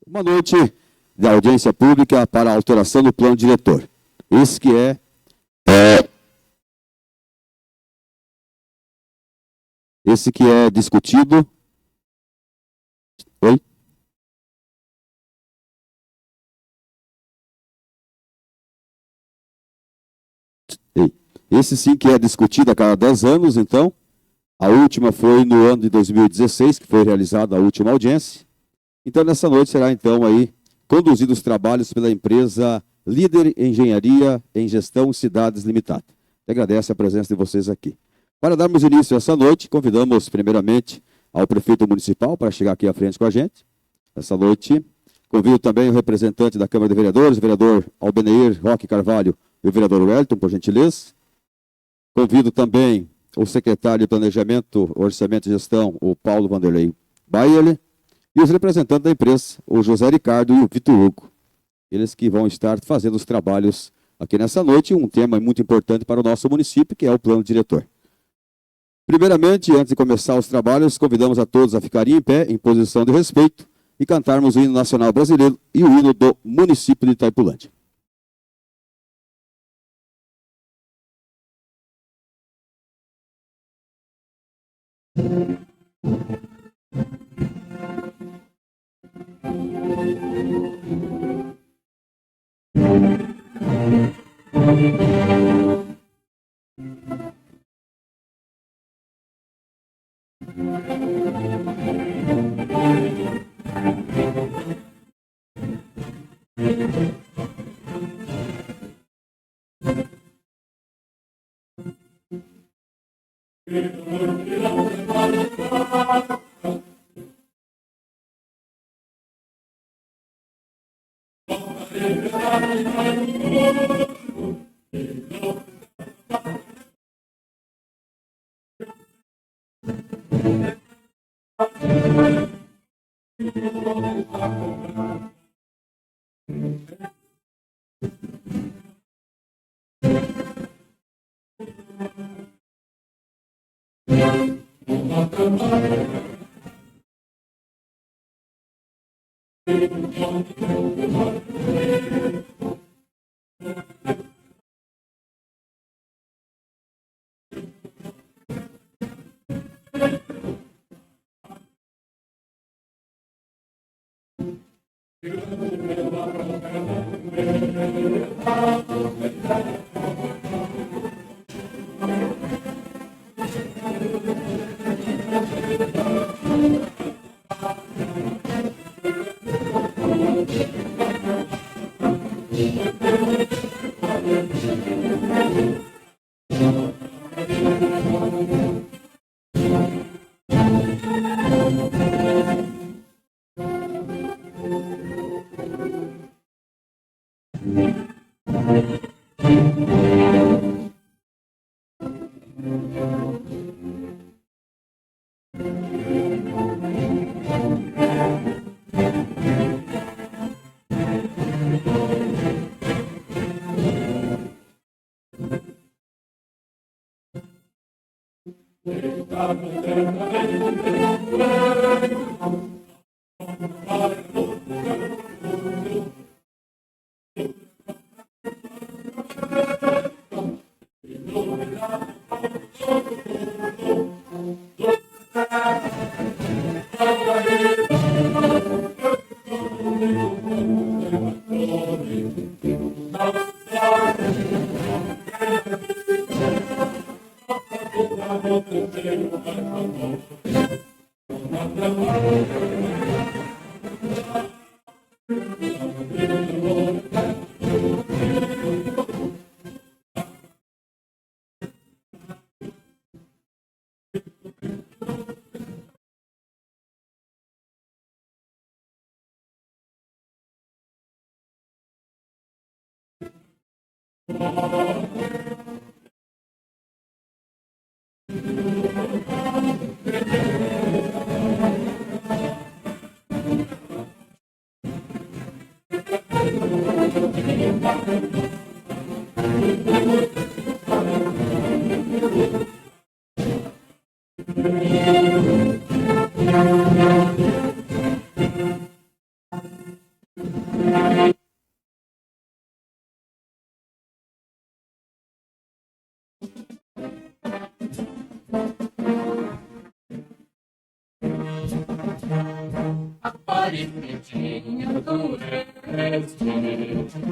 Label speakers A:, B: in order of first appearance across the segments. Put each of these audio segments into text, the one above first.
A: Uma noite de audiência pública para a alteração do plano diretor. Esse que é discutido. Oi? Esse sim que é discutido a cada 10 anos, então. A última foi no ano de 2016, que foi realizada a última audiência. Então, nessa noite será, então, aí, conduzidos os trabalhos pela empresa Líder Engenharia em Gestão Cidades Limitada. Agradeço a presença de vocês aqui. Para darmos início a essa noite, convidamos, primeiramente, ao prefeito municipal para chegar aqui à frente com a gente. Essa noite, convido também o representante da Câmara de Vereadores, o vereador Albeneir Roque Carvalho e o vereador Wellington, por gentileza. Convido também o secretário de Planejamento, Orçamento e Gestão, o Paulo Vanderlei Baile, e os representantes da empresa, o José Ricardo e o Vitor Hugo. Eles que vão estar fazendo os trabalhos aqui nessa noite, um tema muito importante para o nosso município, que é o plano diretor. Primeiramente, antes de começar os trabalhos, convidamos a todos a ficarem em pé, em posição de respeito, e cantarmos o hino nacional brasileiro e o hino do município de Itaipulândia.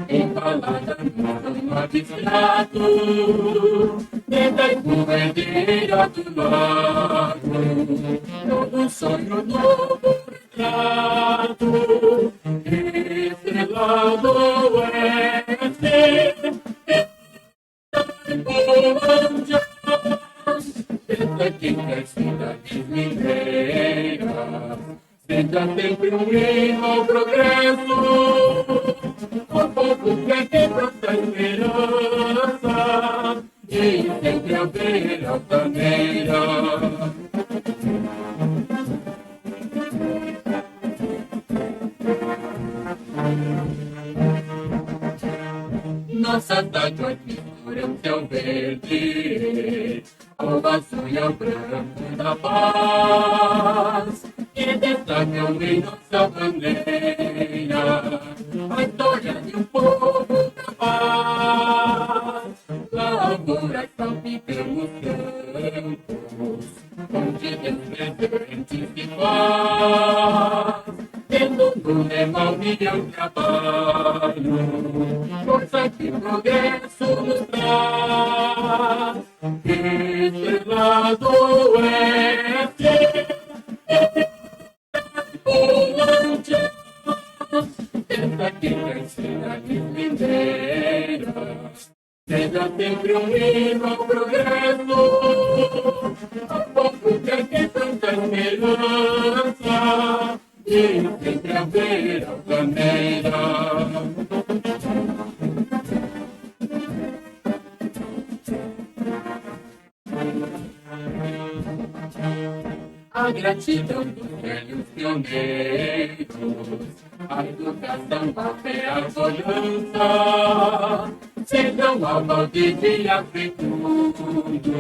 B: embalada no abstrato, dentro da corredeira do lago, todo sonho novo retrato, estrelado é ser, essa quinta cidade mineira, seja sempre um hino ao progresso, o povo quer ter tanta esperança, e sempre haver altaneira. Nossa tátua mistura o céu verde, o azul e o branco da paz, que destacam em nossa bandeira a história de um povo capaz. Lavouras salpicam campos, onde Deus presente se faz, tendo no lema união e trabalho, força que progresso nos traz. Estrelado é ser, Bolândia, essa que tem cidades mineiras, seja sempre um hino ao progresso, ao povo que aqui tanta esperança, e sempre haver altaneira. A gratidão dos velhos pioneiros, a educação, a fé, a arvorança, sejam a valde a virtude,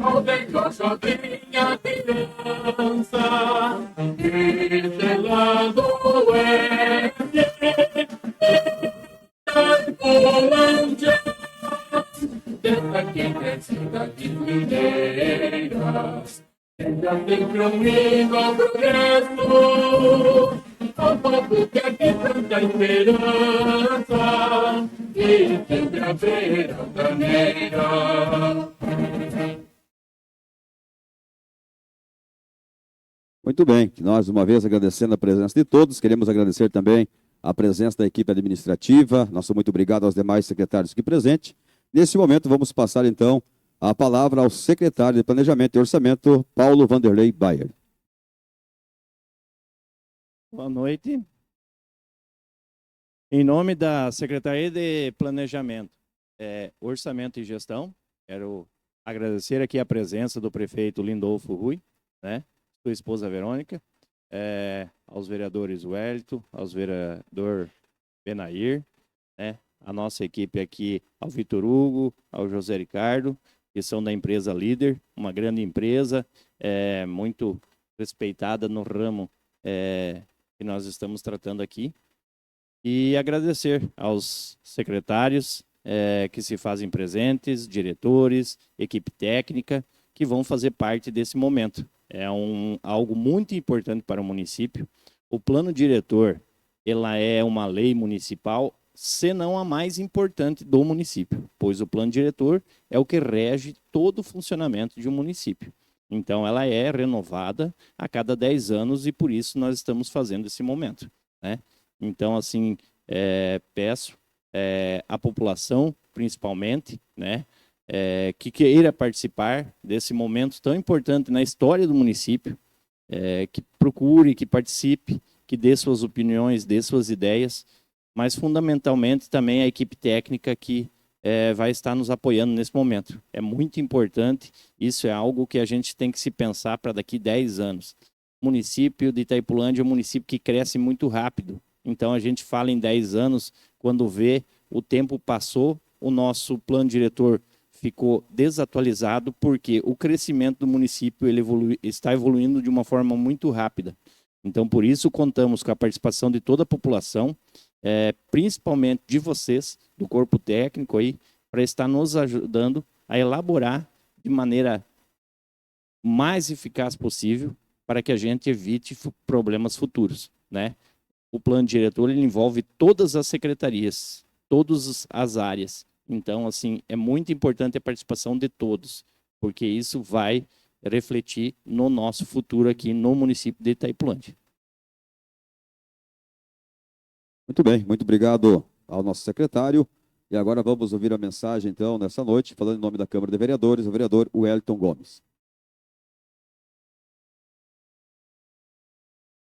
B: ao velho jovem a criança, estrelado é Bolândia, dessa que cresce cidades mineiras, seja sempre um hino ao progresso, ao povo que aqui tanta esperança, e sempre haver altaneira.
A: Muito bem, nós uma vez agradecendo a presença de todos, queremos agradecer também a presença da equipe administrativa, nosso muito obrigado aos demais secretários aqui presentes. Nesse momento vamos passar então a palavra ao secretário de Planejamento e Orçamento, Paulo Vanderlei Bayer.
C: Boa noite. Em nome da Secretaria de Planejamento, Orçamento e Gestão, quero agradecer aqui a presença do prefeito Lindolfo Rui, né, sua esposa Verônica, aos vereadores Wellington, aos vereador Benair, né, a nossa equipe aqui, ao Vitor Hugo, ao José Ricardo, que são da empresa Líder, uma grande empresa, muito respeitada no ramo que nós estamos tratando aqui. E agradecer aos secretários que se fazem presentes, diretores, equipe técnica, que vão fazer parte desse momento. É algo muito importante para o município. O plano diretor, ela é uma lei municipal, se não a mais importante do município, pois o plano diretor é o que rege todo o funcionamento de um município. Então, ela é renovada a cada 10 anos e por isso nós estamos fazendo esse momento, né? Então, assim, peço à população, principalmente, né, que queira participar desse momento tão importante na história do município, que procure, que participe, que dê suas opiniões, dê suas ideias, mas fundamentalmente também a equipe técnica que vai estar nos apoiando nesse momento. É muito importante, isso é algo que a gente tem que se pensar para daqui 10 anos. O município de Itaipulândia é um município que cresce muito rápido, então a gente fala em 10 anos, quando vê o tempo passou, o nosso plano diretor ficou desatualizado, porque o crescimento do município está evoluindo de uma forma muito rápida. Então, por isso, contamos com a participação de toda a população, principalmente de vocês, do corpo técnico, aí, para estar nos ajudando a elaborar de maneira mais eficaz possível para que a gente evite problemas futuros, né? o plano diretor ele envolve todas as secretarias, todas as áreas. Então, assim, é muito importante a participação de todos, porque isso vai refletir no nosso futuro aqui no município de Itaipulândia.
A: Muito bem, muito obrigado ao nosso secretário. E agora vamos ouvir a mensagem, então, nessa noite, falando em nome da Câmara de Vereadores, o vereador Wellington Gomes.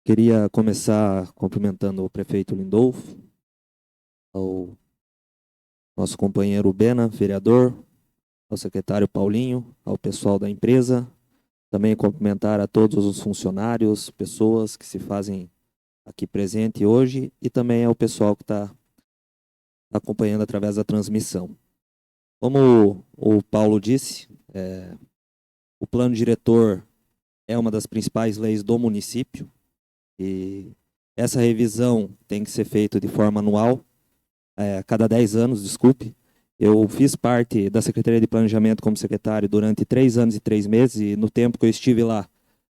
D: Queria começar cumprimentando o prefeito Lindolfo, ao nosso companheiro Bena, vereador, ao secretário Paulinho, ao pessoal da empresa, também cumprimentar a todos os funcionários, pessoas que se fazem aqui presente hoje e também ao pessoal que está acompanhando através da transmissão. Como o Paulo disse, o plano diretor é uma das principais leis do município e essa revisão tem que ser feita de forma anual, a cada 10 anos, desculpe. Eu fiz parte da Secretaria de Planejamento como secretário durante 3 anos e 3 meses e no tempo que eu estive lá,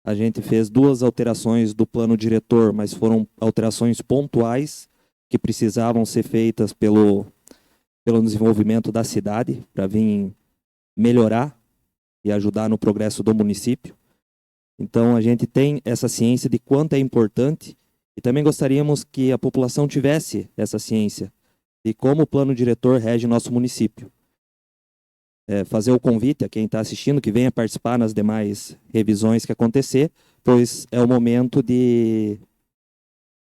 D: a gente fez 2 alterações do plano diretor, mas foram alterações pontuais que precisavam ser feitas pelo desenvolvimento da cidade para vir melhorar e ajudar no progresso do município. Então, a gente tem essa ciência de quanto é importante e também gostaríamos que a população tivesse essa ciência de como o plano diretor rege nosso município. Fazer o convite a quem está assistindo que venha participar nas demais revisões que acontecer, pois é o momento de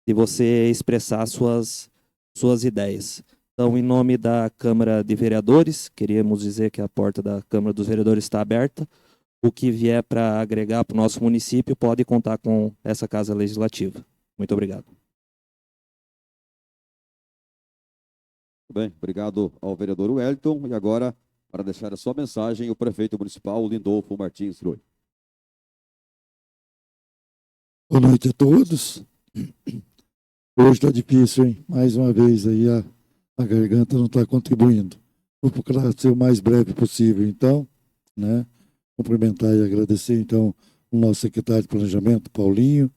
D: você expressar suas ideias. Então, em nome da Câmara de Vereadores, queríamos dizer que a porta da Câmara dos Vereadores está aberta. O que vier para agregar para o nosso município pode contar com essa Casa Legislativa. Muito obrigado.
A: Muito bem, obrigado ao vereador Wellington. E agora, para deixar a sua mensagem, o prefeito municipal Lindolfo Martins Troi.
E: Boa noite a todos. Hoje está difícil, hein? Mais uma vez aí a garganta não está contribuindo. Vou procurar ser o mais breve possível, então, né? Cumprimentar e agradecer, então, o nosso secretário de Planejamento, Paulinho,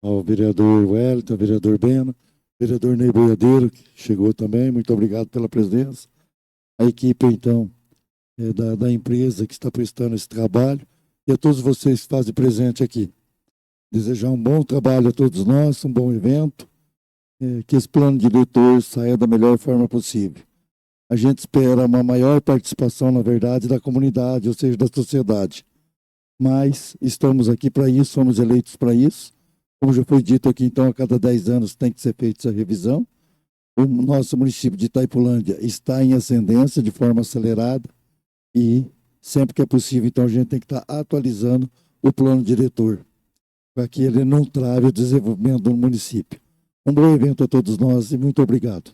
E: ao vereador Wellington, ao vereador Bena, vereador Ney Boiadeiro, que chegou também, muito obrigado pela presença. A equipe, então, da empresa que está prestando esse trabalho e a todos vocês que fazem presente aqui. Desejar um bom trabalho a todos nós, um bom evento, que esse plano diretor saia da melhor forma possível. A gente espera uma maior participação, na verdade, da comunidade, ou seja, da sociedade. Mas estamos aqui para isso, somos eleitos para isso. Como já foi dito aqui, então, a cada 10 anos tem que ser feita essa revisão. O nosso município de Itaipulândia está em ascendência de forma acelerada e sempre que é possível, então, a gente tem que estar atualizando o plano diretor para que ele não trave o desenvolvimento do município. Um bom evento a todos nós e muito obrigado.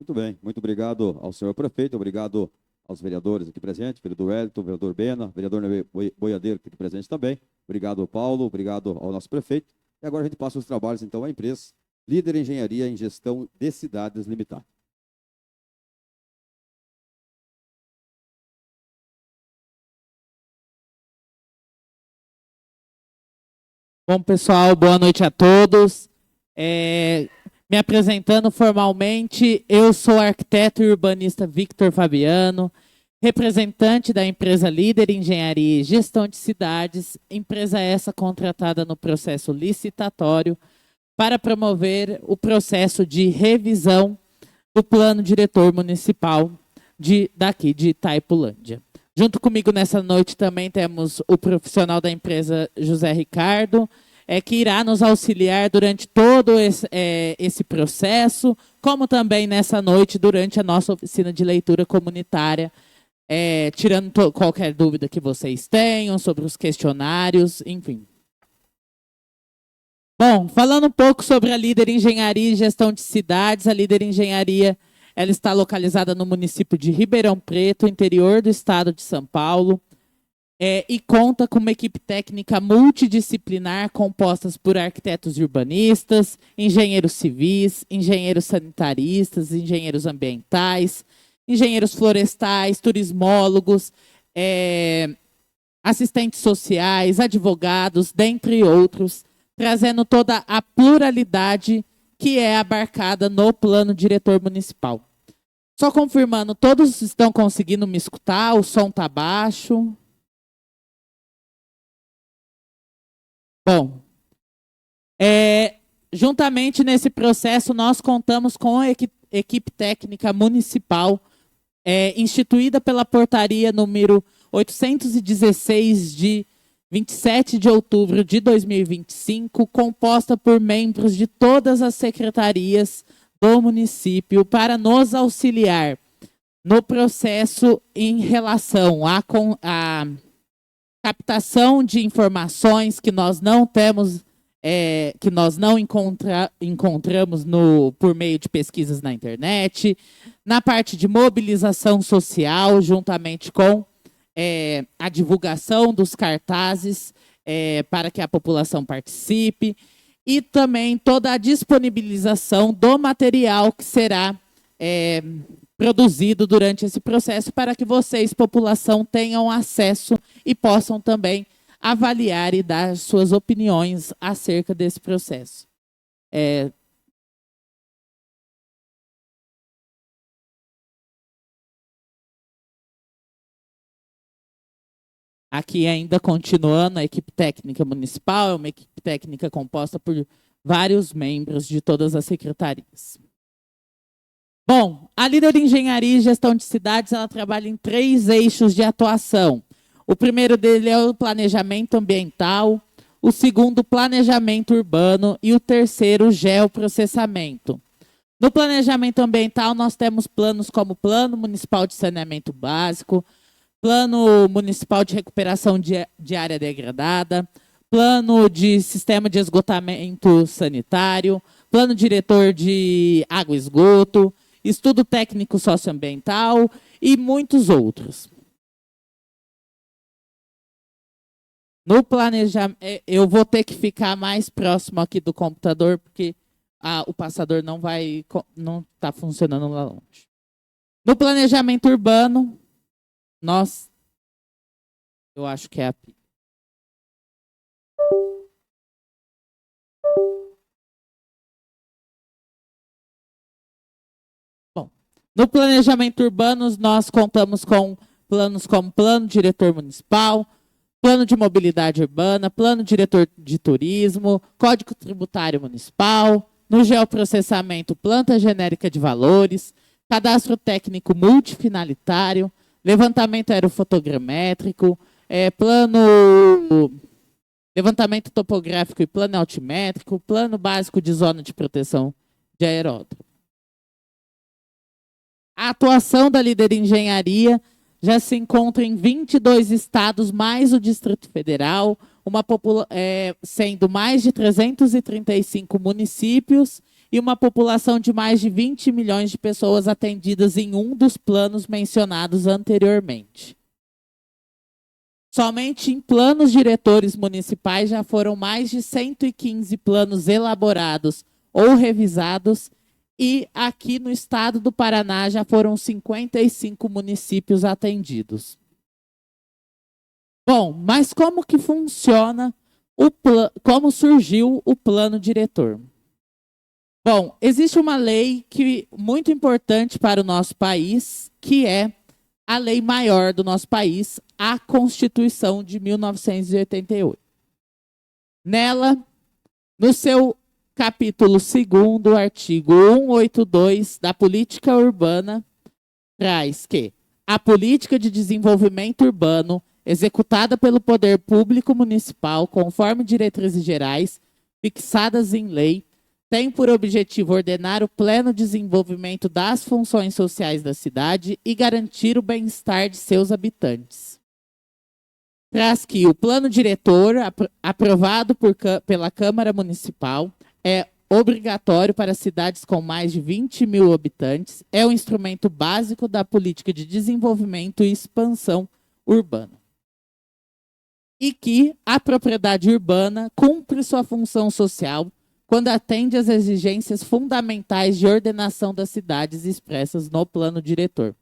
A: Muito bem, muito obrigado ao senhor prefeito, obrigado aos vereadores aqui presentes, vereador Wellington, vereador Bena, vereador Boiadeiro aqui presente também. Obrigado ao Paulo, obrigado ao nosso prefeito. E agora a gente passa os trabalhos, então, à empresa Líder Engenharia em Gestão de Cidades Limitada.
F: Bom, pessoal, boa noite a todos. Me apresentando formalmente, eu sou arquiteto e urbanista Victor Fabiano, representante da empresa Líder Engenharia e Gestão de Cidades, empresa essa contratada no processo licitatório para promover o processo de revisão do plano diretor municipal daqui de Itaipulândia. Junto comigo nessa noite também temos o profissional da empresa José Ricardo, que irá nos auxiliar durante todo esse processo, como também nessa noite durante a nossa oficina de leitura comunitária, tirando qualquer dúvida que vocês tenham sobre os questionários, enfim. Bom, falando um pouco sobre a Líder Engenharia e Gestão de Cidades, a Líder Engenharia ela está localizada no município de Ribeirão Preto, interior do estado de São Paulo, e conta com uma equipe técnica multidisciplinar composta por arquitetos e urbanistas, engenheiros civis, engenheiros sanitaristas, engenheiros ambientais, engenheiros florestais, turismólogos, assistentes sociais, advogados, dentre outros, trazendo toda a pluralidade que é abarcada no plano diretor municipal. Só confirmando, todos estão conseguindo me escutar? O som está baixo? Bom, juntamente nesse processo, nós contamos com a equipe técnica municipal, instituída pela portaria número 816 de 27 de outubro de 2025, composta por membros de todas as secretarias do município para nos auxiliar no processo em relação à captação de informações que nós não temos, que nós não encontramos por meio de pesquisas na internet, na parte de mobilização social, juntamente com a divulgação dos cartazes para que a população participe, e também toda a disponibilização do material que será produzido durante esse processo para que vocês, população, tenham acesso e possam também avaliar e dar suas opiniões acerca desse processo. Aqui ainda continuando, a equipe técnica municipal é uma equipe técnica composta por vários membros de todas as secretarias. Bom, a líder de engenharia e gestão de cidades, ela trabalha em 3 eixos de atuação. O primeiro dele é o planejamento ambiental, o segundo, planejamento urbano, e o terceiro, geoprocessamento. No planejamento ambiental, nós temos planos como Plano Municipal de Saneamento Básico, Plano Municipal de Recuperação de Área Degradada, Plano de Sistema de Esgotamento Sanitário, Plano Diretor de Água e Esgoto, Estudo Técnico Socioambiental e muitos outros. No planejamento, eu vou ter que ficar mais próximo aqui do computador, porque o passador não está funcionando lá longe. No planejamento urbano, eu acho que é a pilha. Bom, no planejamento urbano, nós contamos com planos como Plano Diretor Municipal, Plano de Mobilidade Urbana, Plano Diretor de Turismo, Código Tributário Municipal, no geoprocessamento, Planta Genérica de Valores, Cadastro Técnico Multifinalitário, Levantamento Aerofotogramétrico, Levantamento Topográfico e Plano Altimétrico, Plano Básico de Zona de Proteção de Aeródromo. A atuação da líder em engenharia já se encontra em 22 estados, mais o Distrito Federal, sendo mais de 335 municípios e uma população de mais de 20 milhões de pessoas atendidas em um dos planos mencionados anteriormente. Somente em planos diretores municipais já foram mais de 115 planos elaborados ou revisados, e aqui no estado do Paraná já foram 55 municípios atendidos. Bom, mas como que funciona como surgiu o plano diretor? Bom, existe uma lei muito importante para o nosso país, que é a lei maior do nosso país, a Constituição de 1988. Nela, no seu capítulo 2º, artigo 182 da Política Urbana, traz que a política de desenvolvimento urbano, executada pelo poder público municipal, conforme diretrizes gerais fixadas em lei, tem por objetivo ordenar o pleno desenvolvimento das funções sociais da cidade e garantir o bem-estar de seus habitantes. Traz que o plano diretor, aprovado pela Câmara Municipal, é obrigatório para cidades com mais de 20 mil habitantes, é o instrumento básico da política de desenvolvimento e expansão urbana. E que a propriedade urbana cumpre sua função social quando atende às exigências fundamentais de ordenação das cidades expressas no plano diretor.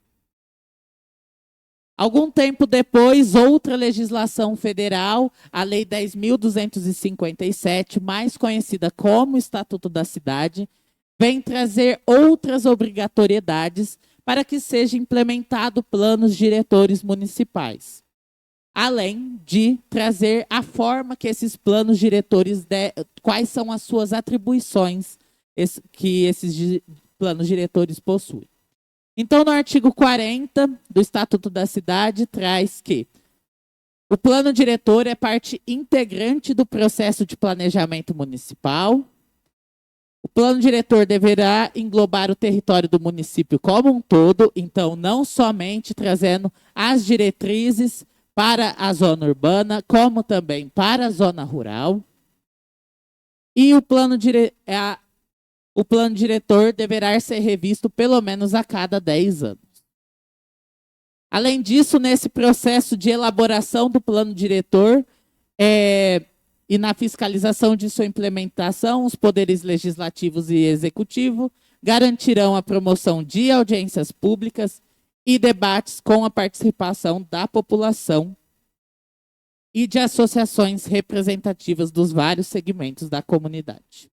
F: Algum tempo depois, outra legislação federal, a Lei 10.257, mais conhecida como Estatuto da Cidade, vem trazer outras obrigatoriedades para que seja implementado planos diretores municipais. Além de trazer a forma que esses planos diretores, quais são as suas atribuições que esses planos diretores possuem. Então, no artigo 40 do Estatuto da Cidade, traz que o plano diretor é parte integrante do processo de planejamento municipal. O plano diretor deverá englobar o território do município como um todo, então não somente trazendo as diretrizes para a zona urbana, como também para a zona rural. E o plano diretor deverá ser revisto pelo menos a cada 10 anos. Além disso, nesse processo de elaboração do plano diretor e na fiscalização de sua implementação, os poderes legislativos e executivo garantirão a promoção de audiências públicas e debates com a participação da população e de associações representativas dos vários segmentos da comunidade.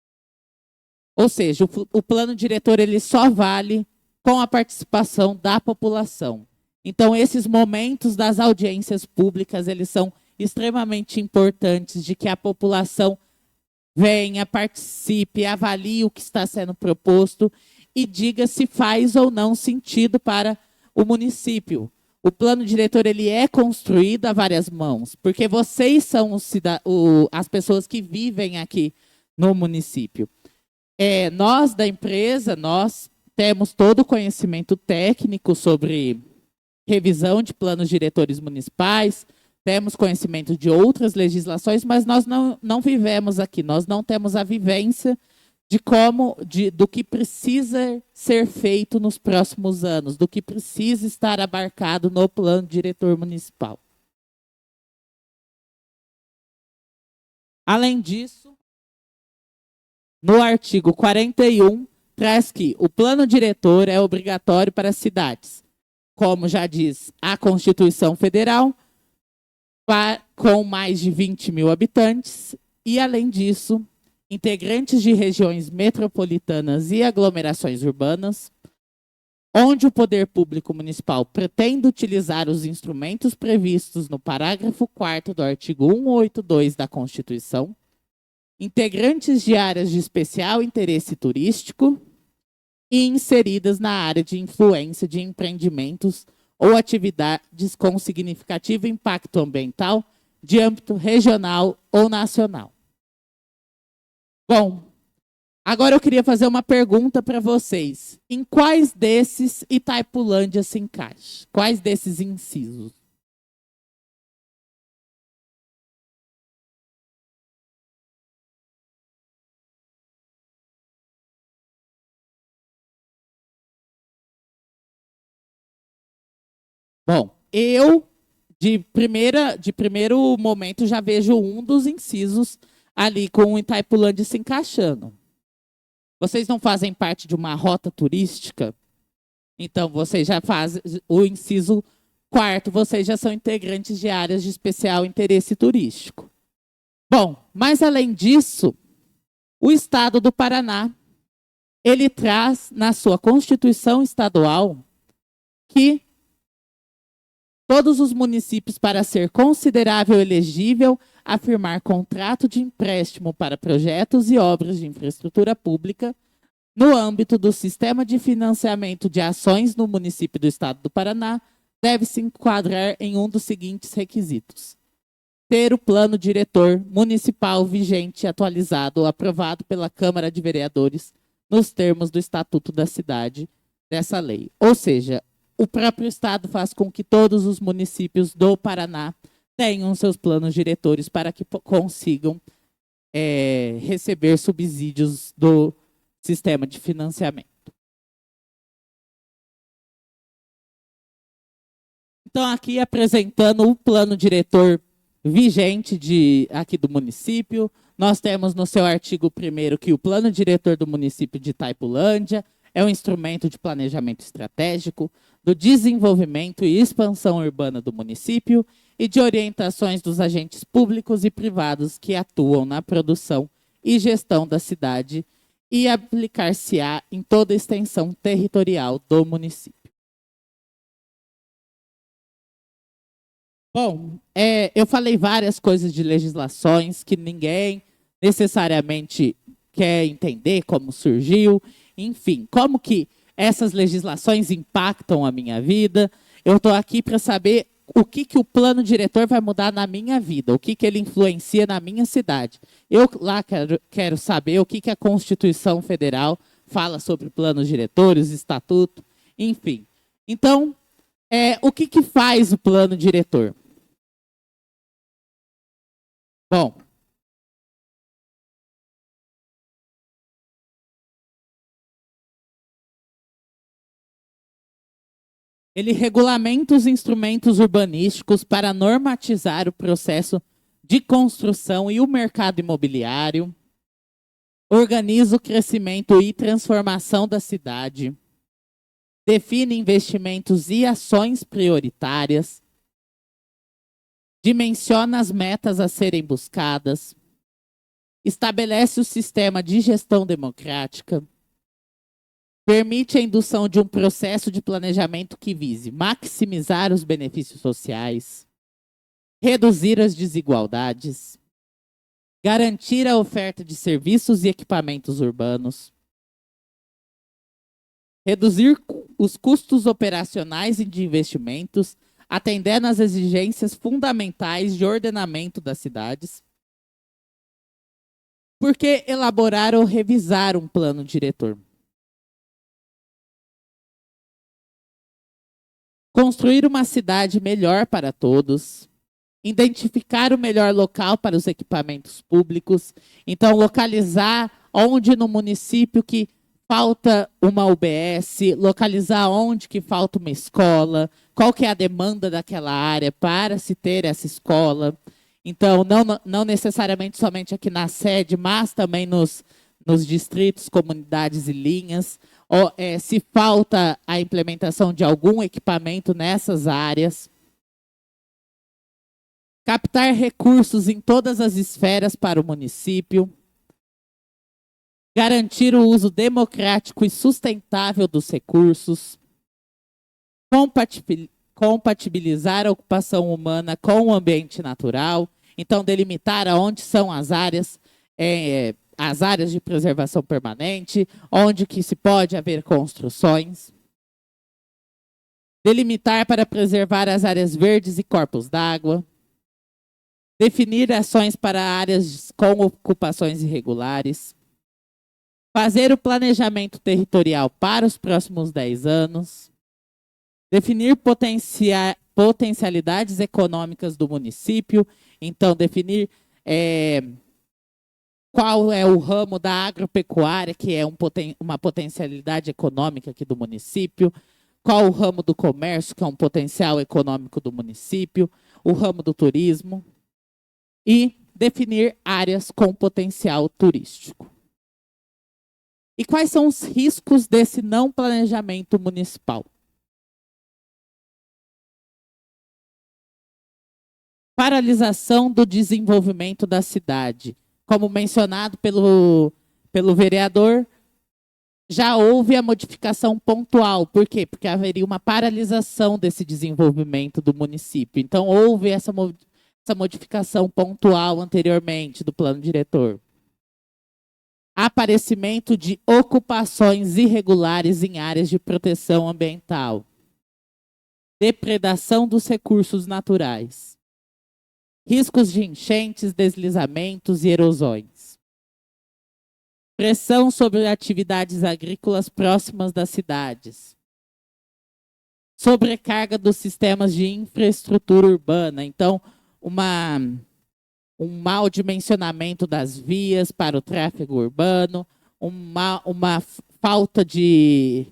F: Ou seja, o plano diretor ele só vale com a participação da população. Então, esses momentos das audiências públicas, eles são extremamente importantes de que a população venha, participe, avalie o que está sendo proposto e diga se faz ou não sentido para o município. O plano diretor ele é construído a várias mãos, porque vocês são as pessoas que vivem aqui no município. Nós da empresa, nós temos todo o conhecimento técnico sobre revisão de planos diretores municipais, temos conhecimento de outras legislações, mas nós não vivemos aqui, nós não temos a vivência do que precisa ser feito nos próximos anos, do que precisa estar abarcado no plano diretor municipal. Além disso, no artigo 41, traz que o plano diretor é obrigatório para as cidades, como já diz a Constituição Federal, com mais de 20 mil habitantes, e além disso, integrantes de regiões metropolitanas e aglomerações urbanas, onde o poder público municipal pretende utilizar os instrumentos previstos no parágrafo 4º do artigo 182 da Constituição, integrantes de áreas de especial interesse turístico e inseridas na área de influência de empreendimentos ou atividades com significativo impacto ambiental de âmbito regional ou nacional. Bom, agora eu queria fazer uma pergunta para vocês. Em quais desses Itaipulândia se encaixa? Quais desses incisos? Bom, eu, de primeiro momento, já vejo um dos incisos ali com o Itaipulândia se encaixando. Vocês não fazem parte de uma rota turística? Então, vocês já fazem o inciso 4º, vocês já são integrantes de áreas de especial interesse turístico. Bom, mas além disso, o Estado do Paraná, ele traz na sua Constituição Estadual que todos os municípios, para ser considerável elegível a firmar contrato de empréstimo para projetos e obras de infraestrutura pública no âmbito do sistema de financiamento de ações no município do Estado do Paraná, deve se enquadrar em um dos seguintes requisitos: ter o plano diretor municipal vigente, atualizado, aprovado pela Câmara de Vereadores nos termos do Estatuto da Cidade dessa lei. Ou seja, o próprio Estado faz com que todos os municípios do Paraná tenham seus planos diretores para que consigam receber subsídios do sistema de financiamento. Então, aqui apresentando o plano diretor vigente aqui do município, nós temos no seu artigo 1º que o plano diretor do município de Itaipulândia é um instrumento de planejamento estratégico. do desenvolvimento e expansão urbana do município e de orientações dos agentes públicos e privados que atuam na produção e gestão da cidade e aplicar-se-á em toda a extensão territorial do município. Bom, eu falei várias coisas de legislações que ninguém necessariamente quer entender como surgiu, enfim, como que essas legislações impactam a minha vida. Eu estou aqui para saber o que o plano diretor vai mudar na minha vida, o que ele influencia na minha cidade. Eu lá quero saber o que a Constituição Federal fala sobre planos diretores, estatuto, enfim. Então, o que faz o plano diretor? Bom, ele regulamenta os instrumentos urbanísticos para normatizar o processo de construção e o mercado imobiliário, organiza o crescimento e transformação da cidade, define investimentos e ações prioritárias, dimensiona as metas a serem buscadas, estabelece o sistema de gestão democrática, permite a indução de um processo de planejamento que vise maximizar os benefícios sociais, reduzir as desigualdades, garantir a oferta de serviços e equipamentos urbanos, reduzir os custos operacionais e de investimentos, atendendo às exigências fundamentais de ordenamento das cidades. Por que elaborar ou revisar um plano diretor? Construir uma cidade melhor para todos, identificar o melhor local para os equipamentos públicos, então localizar onde no município que falta uma UBS, localizar onde que falta uma escola, qual que é a demanda daquela área para se ter essa escola. Então, não necessariamente somente aqui na sede, mas também nos distritos, comunidades e linhas. Se falta a implementação de algum equipamento nessas áreas. Captar recursos em todas as esferas para o município. Garantir o uso democrático e sustentável dos recursos. Compatibilizar a ocupação humana com o ambiente natural. Então, delimitar aonde são as áreas de preservação permanente, onde que se pode haver construções. Delimitar para preservar as áreas verdes e corpos d'água. Definir ações para áreas com ocupações irregulares. Fazer o planejamento territorial para os próximos 10 anos. Definir potencialidades econômicas do município. Então, definir qual é o ramo da agropecuária, que é uma potencialidade econômica aqui do município. Qual o ramo do comércio, que é um potencial econômico do município. O ramo do turismo. E definir áreas com potencial turístico. E quais são os riscos desse não planejamento municipal? Paralisação do desenvolvimento da cidade. Como mencionado pelo vereador, já houve a modificação pontual. Por quê? Porque haveria uma paralisação desse desenvolvimento do município. Então, houve essa modificação pontual anteriormente do plano diretor. Aparecimento de ocupações irregulares em áreas de proteção ambiental. Depredação dos recursos naturais. Riscos de enchentes, deslizamentos e erosões. Pressão sobre atividades agrícolas próximas das cidades. Sobrecarga dos sistemas de infraestrutura urbana. Então, um mau dimensionamento das vias para o tráfego urbano, uma falta de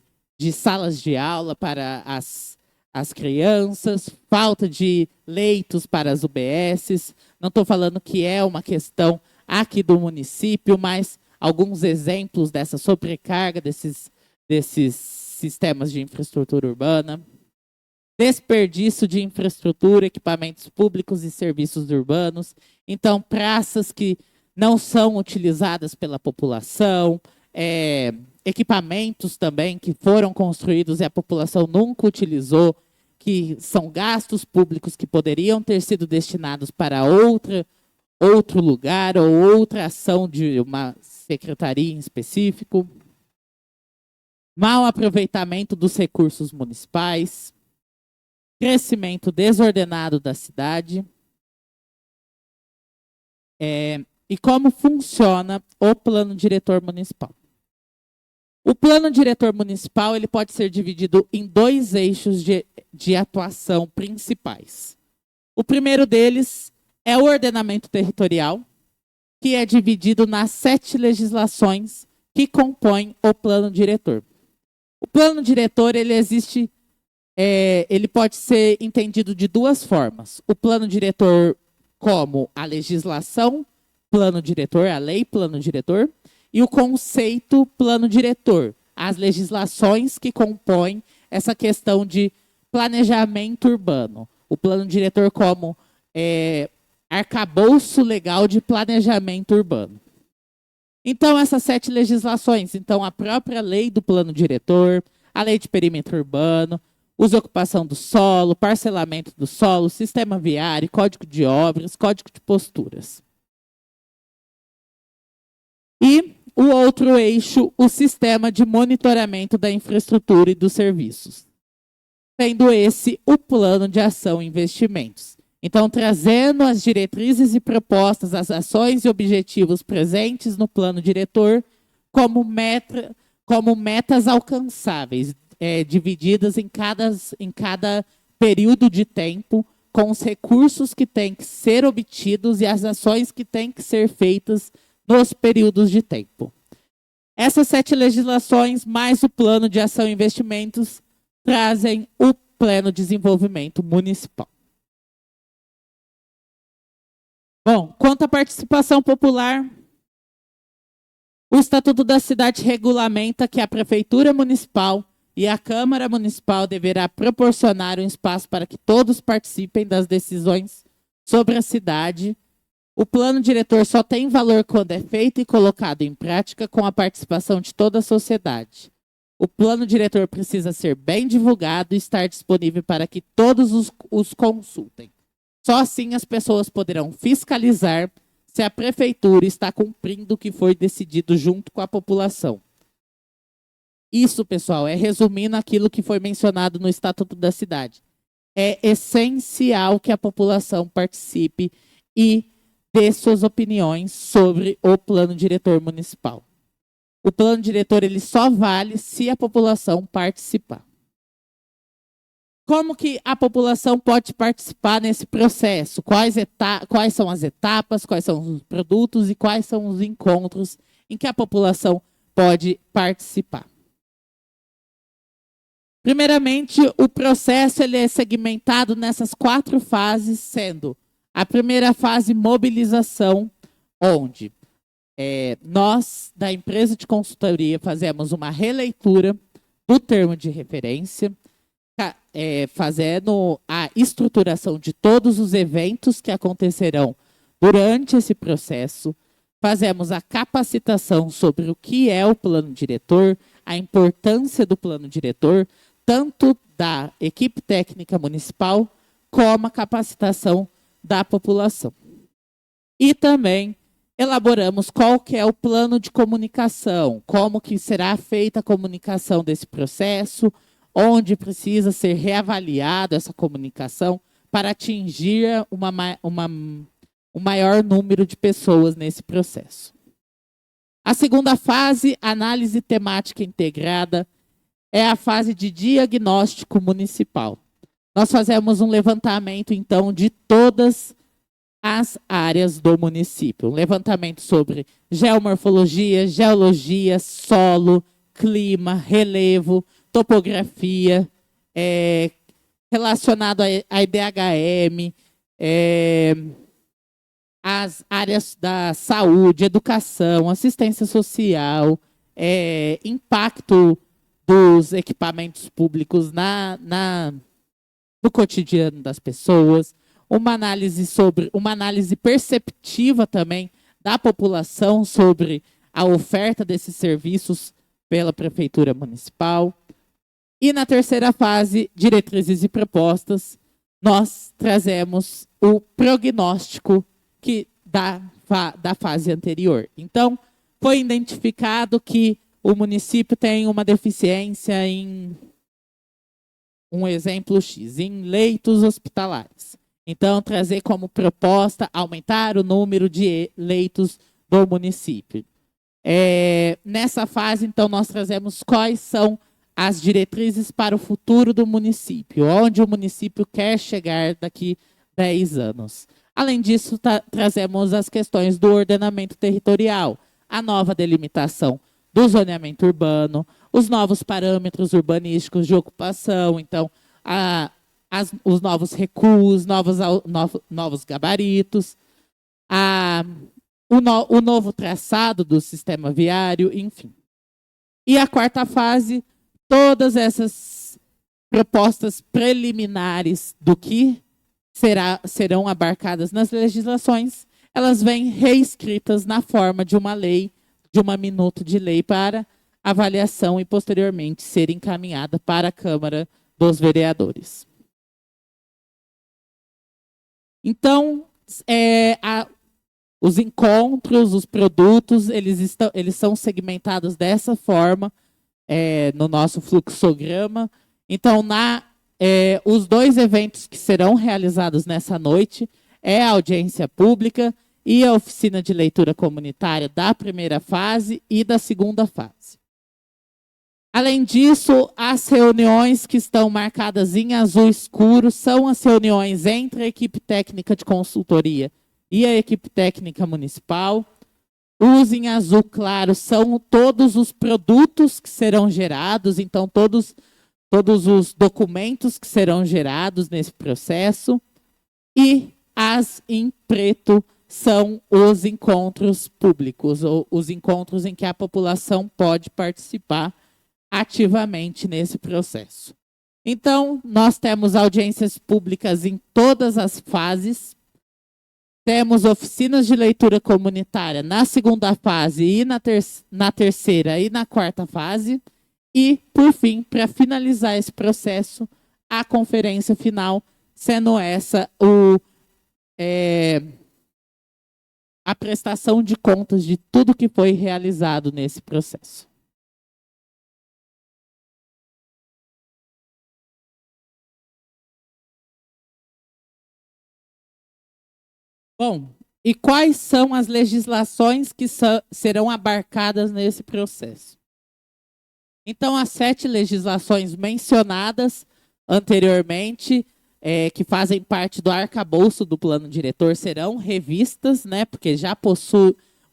F: salas de aula para as crianças, falta de leitos para as UBSs. Não estou falando que é uma questão aqui do município, mas alguns exemplos dessa sobrecarga desses sistemas de infraestrutura urbana. desperdício de infraestrutura, equipamentos públicos e serviços urbanos. Então, praças que não são utilizadas pela população, equipamentos também que foram construídos e a população nunca utilizou, que são gastos públicos que poderiam ter sido destinados para outro lugar ou outra ação de uma secretaria em específico. Mau aproveitamento dos recursos municipais, crescimento desordenado da cidade. E como funciona o plano diretor municipal? O plano diretor municipal ele pode ser dividido em 2 eixos de atuação principais. O primeiro deles é o ordenamento territorial, que é dividido nas 7 legislações que compõem o plano diretor. O plano diretor ele pode ser entendido de 2 formas. O plano diretor como a legislação plano diretor, a lei plano diretor, e o conceito plano diretor, as legislações que compõem essa questão de planejamento urbano. O plano diretor como arcabouço legal de planejamento urbano. Então, essas 7 legislações, então a própria lei do plano diretor, a lei de perímetro urbano, uso e ocupação do solo, parcelamento do solo, sistema viário, código de obras, código de posturas. E o outro eixo, o sistema de monitoramento da infraestrutura e dos serviços. Sendo esse o plano de ação e investimentos. Então, trazendo as diretrizes e propostas, as ações e objetivos presentes no plano diretor como metas alcançáveis, divididas em cada período de tempo, com os recursos que têm que ser obtidos e as ações que têm que ser feitas nos períodos de tempo. Essas 7 legislações, mais o plano de ação e investimentos, trazem o pleno desenvolvimento municipal. Bom, quanto à participação popular, o Estatuto da Cidade regulamenta que a Prefeitura Municipal e a Câmara Municipal deverá proporcionar um espaço para que todos participem das decisões sobre a cidade. O plano diretor só tem valor quando é feito e colocado em prática com a participação de toda a sociedade. O plano diretor precisa ser bem divulgado e estar disponível para que todos os consultem. Só assim as pessoas poderão fiscalizar se a prefeitura está cumprindo o que foi decidido junto com a população. Isso, pessoal, é resumindo aquilo que foi mencionado no Estatuto da Cidade. É essencial que a população participe e dê suas opiniões sobre o plano diretor municipal. O plano diretor ele só vale se a população participar. Como que a população pode participar nesse processo? Quais são as etapas, quais são os produtos e quais são os encontros em que a população pode participar? Primeiramente, o processo ele é segmentado nessas 4 fases, sendo a primeira fase, mobilização, onde nós, da empresa de consultoria, fazemos uma releitura do termo de referência, fazendo a estruturação de todos os eventos que acontecerão durante esse processo, fazemos a capacitação sobre o que é o plano diretor, a importância do plano diretor, tanto da equipe técnica municipal, como a capacitação da população. E também elaboramos qual que é o plano de comunicação, como que será feita a comunicação desse processo, onde precisa ser reavaliada essa comunicação para atingir um maior número de pessoas nesse processo. A segunda fase, análise temática integrada, é a fase de diagnóstico municipal. Nós fazemos um levantamento, então, de todas as áreas do município. Um levantamento sobre geomorfologia, geologia, solo, clima, relevo, topografia, relacionado a IDHM, as áreas da saúde, educação, assistência social, impacto dos equipamentos públicos do cotidiano das pessoas, uma análise perceptiva também da população sobre a oferta desses serviços pela Prefeitura Municipal. E na terceira fase, diretrizes e propostas, nós trazemos o prognóstico da fase anterior. Então, foi identificado que o município tem uma deficiência em, um exemplo X, em leitos hospitalares. Então, trazer como proposta aumentar o número de leitos do município. Nessa fase, então, nós trazemos quais são as diretrizes para o futuro do município, onde o município quer chegar daqui 10 anos. Além disso, trazemos as questões do ordenamento territorial, a nova delimitação do zoneamento urbano, os novos parâmetros urbanísticos de ocupação, então, os novos recuos, novos gabaritos, o novo traçado do sistema viário, enfim. E a quarta fase, todas essas propostas preliminares do que serão abarcadas nas legislações, elas vêm reescritas na forma de uma lei, de uma minuta de lei para avaliação e posteriormente ser encaminhada para a Câmara dos Vereadores. Então, os encontros, os produtos, eles são segmentados dessa forma no nosso fluxograma. Então, os 2 eventos que serão realizados nessa noite é a audiência pública e a oficina de leitura comunitária da primeira fase e da segunda fase. Além disso, as reuniões que estão marcadas em azul escuro são as reuniões entre a equipe técnica de consultoria e a equipe técnica municipal. Os em azul claro são todos os produtos que serão gerados, então todos os documentos que serão gerados nesse processo. E as em preto são os encontros públicos, ou os encontros em que a população pode participar ativamente nesse processo. Então, nós temos audiências públicas em todas as fases, temos oficinas de leitura comunitária na segunda fase e na terceira e na quarta fase, e, por fim, para finalizar esse processo, a conferência final, sendo essa a prestação de contas de tudo que foi realizado nesse processo. Bom, e quais são as legislações que serão abarcadas nesse processo? Então, as 7 legislações mencionadas anteriormente, que fazem parte do arcabouço do plano diretor, serão revistas, né, porque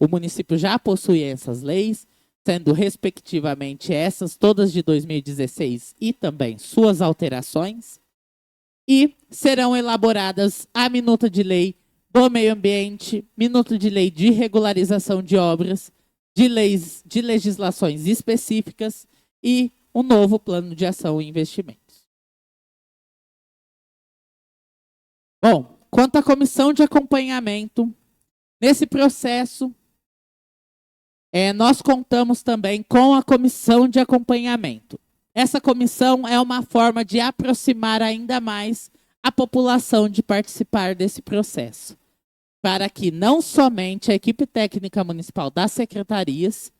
F: o município já possui essas leis, sendo respectivamente essas todas de 2016 e também suas alterações, e serão elaboradas a minuta de lei do meio ambiente, minuta de lei de regularização de obras, de legislações específicas e um novo plano de ação e investimentos. Bom, quanto à comissão de acompanhamento, nesse processo, nós contamos também com a comissão de acompanhamento. Essa comissão é uma forma de aproximar ainda mais a população de participar desse processo, para que não somente a equipe técnica municipal das secretarias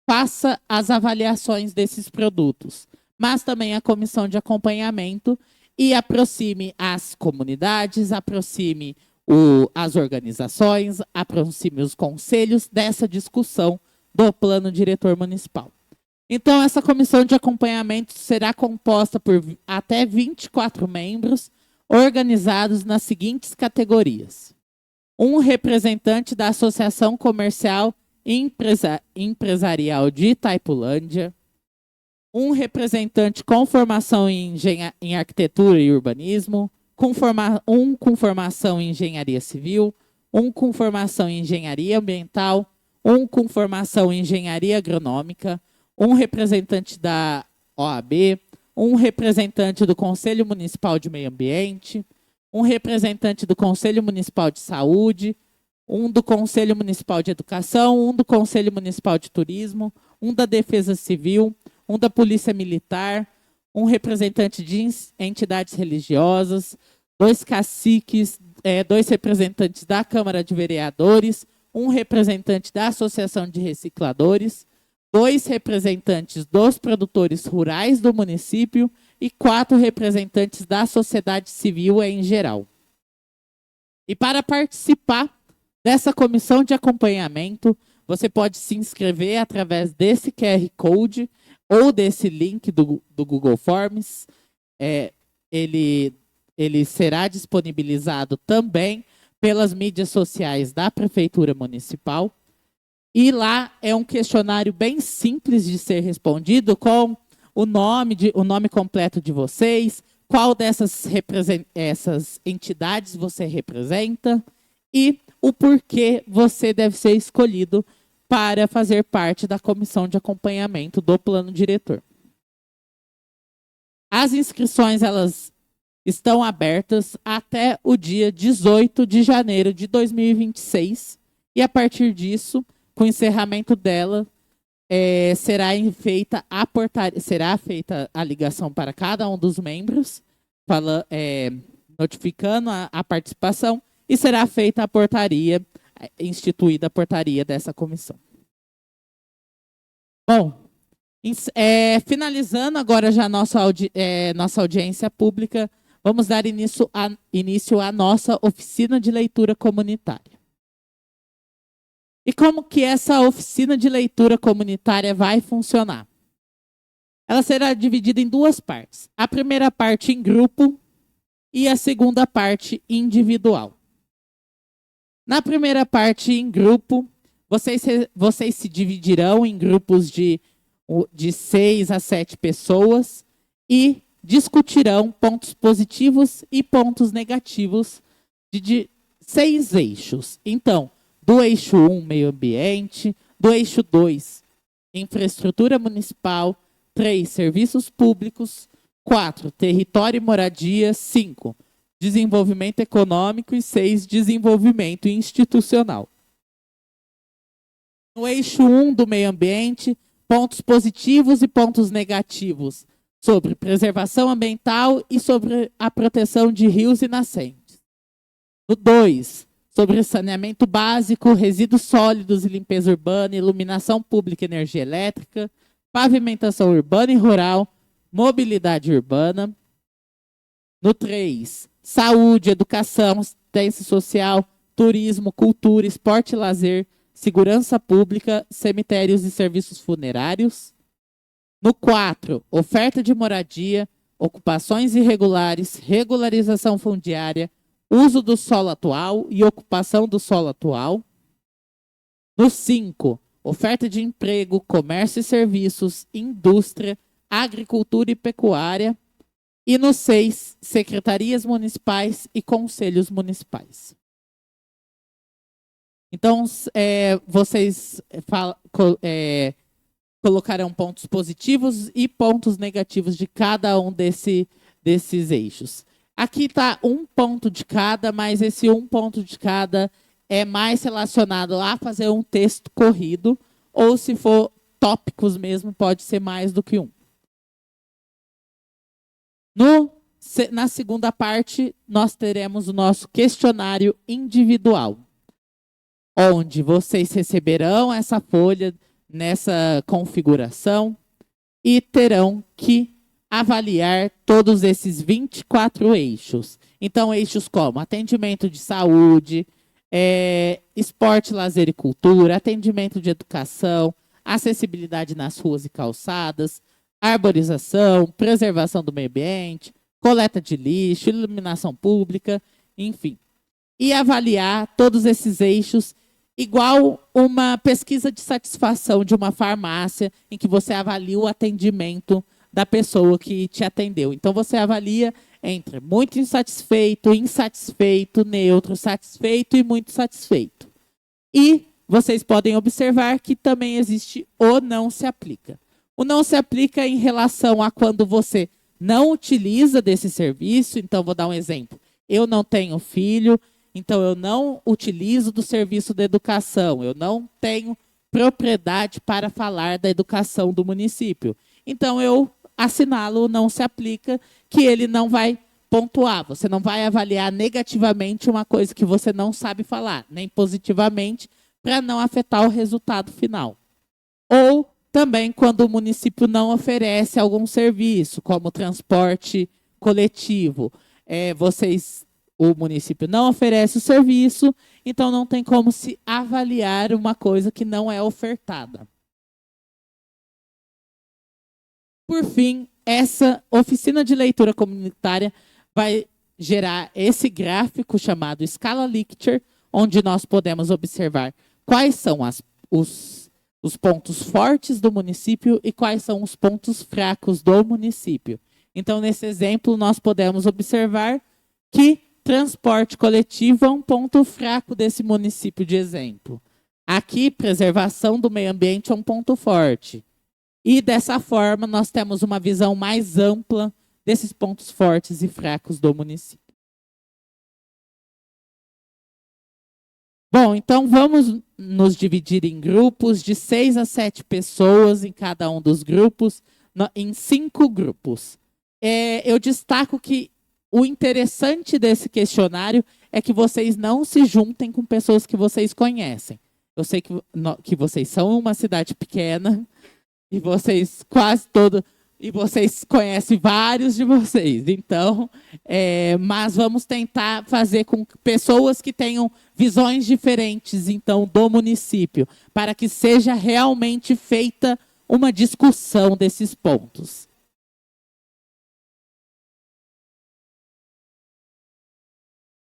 F: faça as avaliações desses produtos, mas também a comissão de acompanhamento e aproxime as comunidades, aproxime as organizações, aproxime os conselhos dessa discussão do plano diretor municipal. Então, essa comissão de acompanhamento será composta por até 24 membros, organizados nas seguintes categorias: um representante da Associação Comercial e Empresarial de Itaipulândia, um representante com formação em arquitetura e urbanismo, um com formação em engenharia civil, um com formação em engenharia ambiental, um com formação em engenharia agronômica, um representante da OAB, um representante do Conselho Municipal de Meio Ambiente, um representante do Conselho Municipal de Saúde, um do Conselho Municipal de Educação, um do Conselho Municipal de Turismo, um da Defesa Civil, um da Polícia Militar, um representante de entidades religiosas, 2 caciques, 2 representantes da Câmara de Vereadores, um representante da Associação de Recicladores, 2 representantes dos produtores rurais do município e 4 representantes da sociedade civil em geral. E para participar dessa comissão de acompanhamento, você pode se inscrever através desse QR Code ou desse link do Google Forms. Ele será disponibilizado também pelas mídias sociais da Prefeitura Municipal. E lá é um questionário bem simples de ser respondido, com o nome completo de vocês, qual dessas essas entidades você representa e o porquê você deve ser escolhido para fazer parte da comissão de acompanhamento do plano diretor. As inscrições, elas estão abertas até o dia 18 de janeiro de 2026 e a partir disso, com o encerramento dela, será feita a ligação para cada um dos membros, notificando a participação, e será feita a portaria, instituída a portaria dessa comissão. Bom, finalizando agora já nossa audiência pública, vamos dar início à nossa oficina de leitura comunitária. E como que essa oficina de leitura comunitária vai funcionar? Ela será dividida em 2 partes. A primeira parte em grupo e a segunda parte individual. Na primeira parte em grupo, vocês se dividirão em grupos de 6 a 7 pessoas e discutirão pontos positivos e pontos negativos de 6 eixos. Então, do eixo 1, meio ambiente, do eixo 2, infraestrutura municipal, 3, serviços públicos, 4, território e moradia, 5, desenvolvimento econômico e 6, desenvolvimento institucional. No eixo 1 do meio ambiente, pontos positivos e pontos negativos sobre preservação ambiental e sobre a proteção de rios e nascentes. No 2, sobre saneamento básico, resíduos sólidos e limpeza urbana, iluminação pública e energia elétrica, pavimentação urbana e rural, mobilidade urbana. No 3, saúde, educação, assistência social, turismo, cultura, esporte e lazer, segurança pública, cemitérios e serviços funerários. No 4, oferta de moradia, ocupações irregulares, regularização fundiária, uso do solo atual e ocupação do solo atual. No 5, oferta de emprego, comércio e serviços, indústria, agricultura e pecuária. E no 6, secretarias municipais e conselhos municipais. Então, vocês colocarão pontos positivos e pontos negativos de cada um desses eixos. Aqui está um ponto de cada, mas esse um ponto de cada é mais relacionado a fazer um texto corrido, ou se for tópicos mesmo, pode ser mais do que um. Na segunda parte, nós teremos o nosso questionário individual, onde vocês receberão essa folha nessa configuração e terão que avaliar todos esses 24 eixos. Então, eixos como atendimento de saúde, esporte, lazer e cultura, atendimento de educação, acessibilidade nas ruas e calçadas, arborização, preservação do meio ambiente, coleta de lixo, iluminação pública, enfim. E avaliar todos esses eixos igual uma pesquisa de satisfação de uma farmácia em que você avalia o atendimento da pessoa que te atendeu. Então, você avalia entre muito insatisfeito, insatisfeito, neutro, satisfeito e muito satisfeito. E vocês podem observar que também existe o não se aplica. O não se aplica em relação a quando você não utiliza desse serviço, então vou dar um exemplo. Eu não tenho filho, então eu não utilizo do serviço da educação, eu não tenho propriedade para falar da educação do município. Então eu assinalo não se aplica, que ele não vai pontuar. Você não vai avaliar negativamente uma coisa que você não sabe falar, nem positivamente, para não afetar o resultado final. Ou também quando o município não oferece algum serviço, como transporte coletivo. O município não oferece o serviço, então não tem como se avaliar uma coisa que não é ofertada. Por fim, essa oficina de leitura comunitária vai gerar esse gráfico chamado escala Likert, onde nós podemos observar quais são os pontos fortes do município e quais são os pontos fracos do município. Então, nesse exemplo, nós podemos observar que transporte coletivo é um ponto fraco desse município de exemplo. Aqui, preservação do meio ambiente é um ponto forte. E, dessa forma, nós temos uma visão mais ampla desses pontos fortes e fracos do município. Bom, então vamos nos dividir em grupos de 6 a 7 pessoas em cada um dos grupos, em 5 grupos. Eu destaco que o interessante desse questionário é que vocês não se juntem com pessoas que vocês conhecem. Eu sei que vocês são uma cidade pequena e vocês e vocês conhecem vários de vocês. Então, mas vamos tentar fazer com pessoas que tenham visões diferentes, então, do município, para que seja realmente feita uma discussão desses pontos.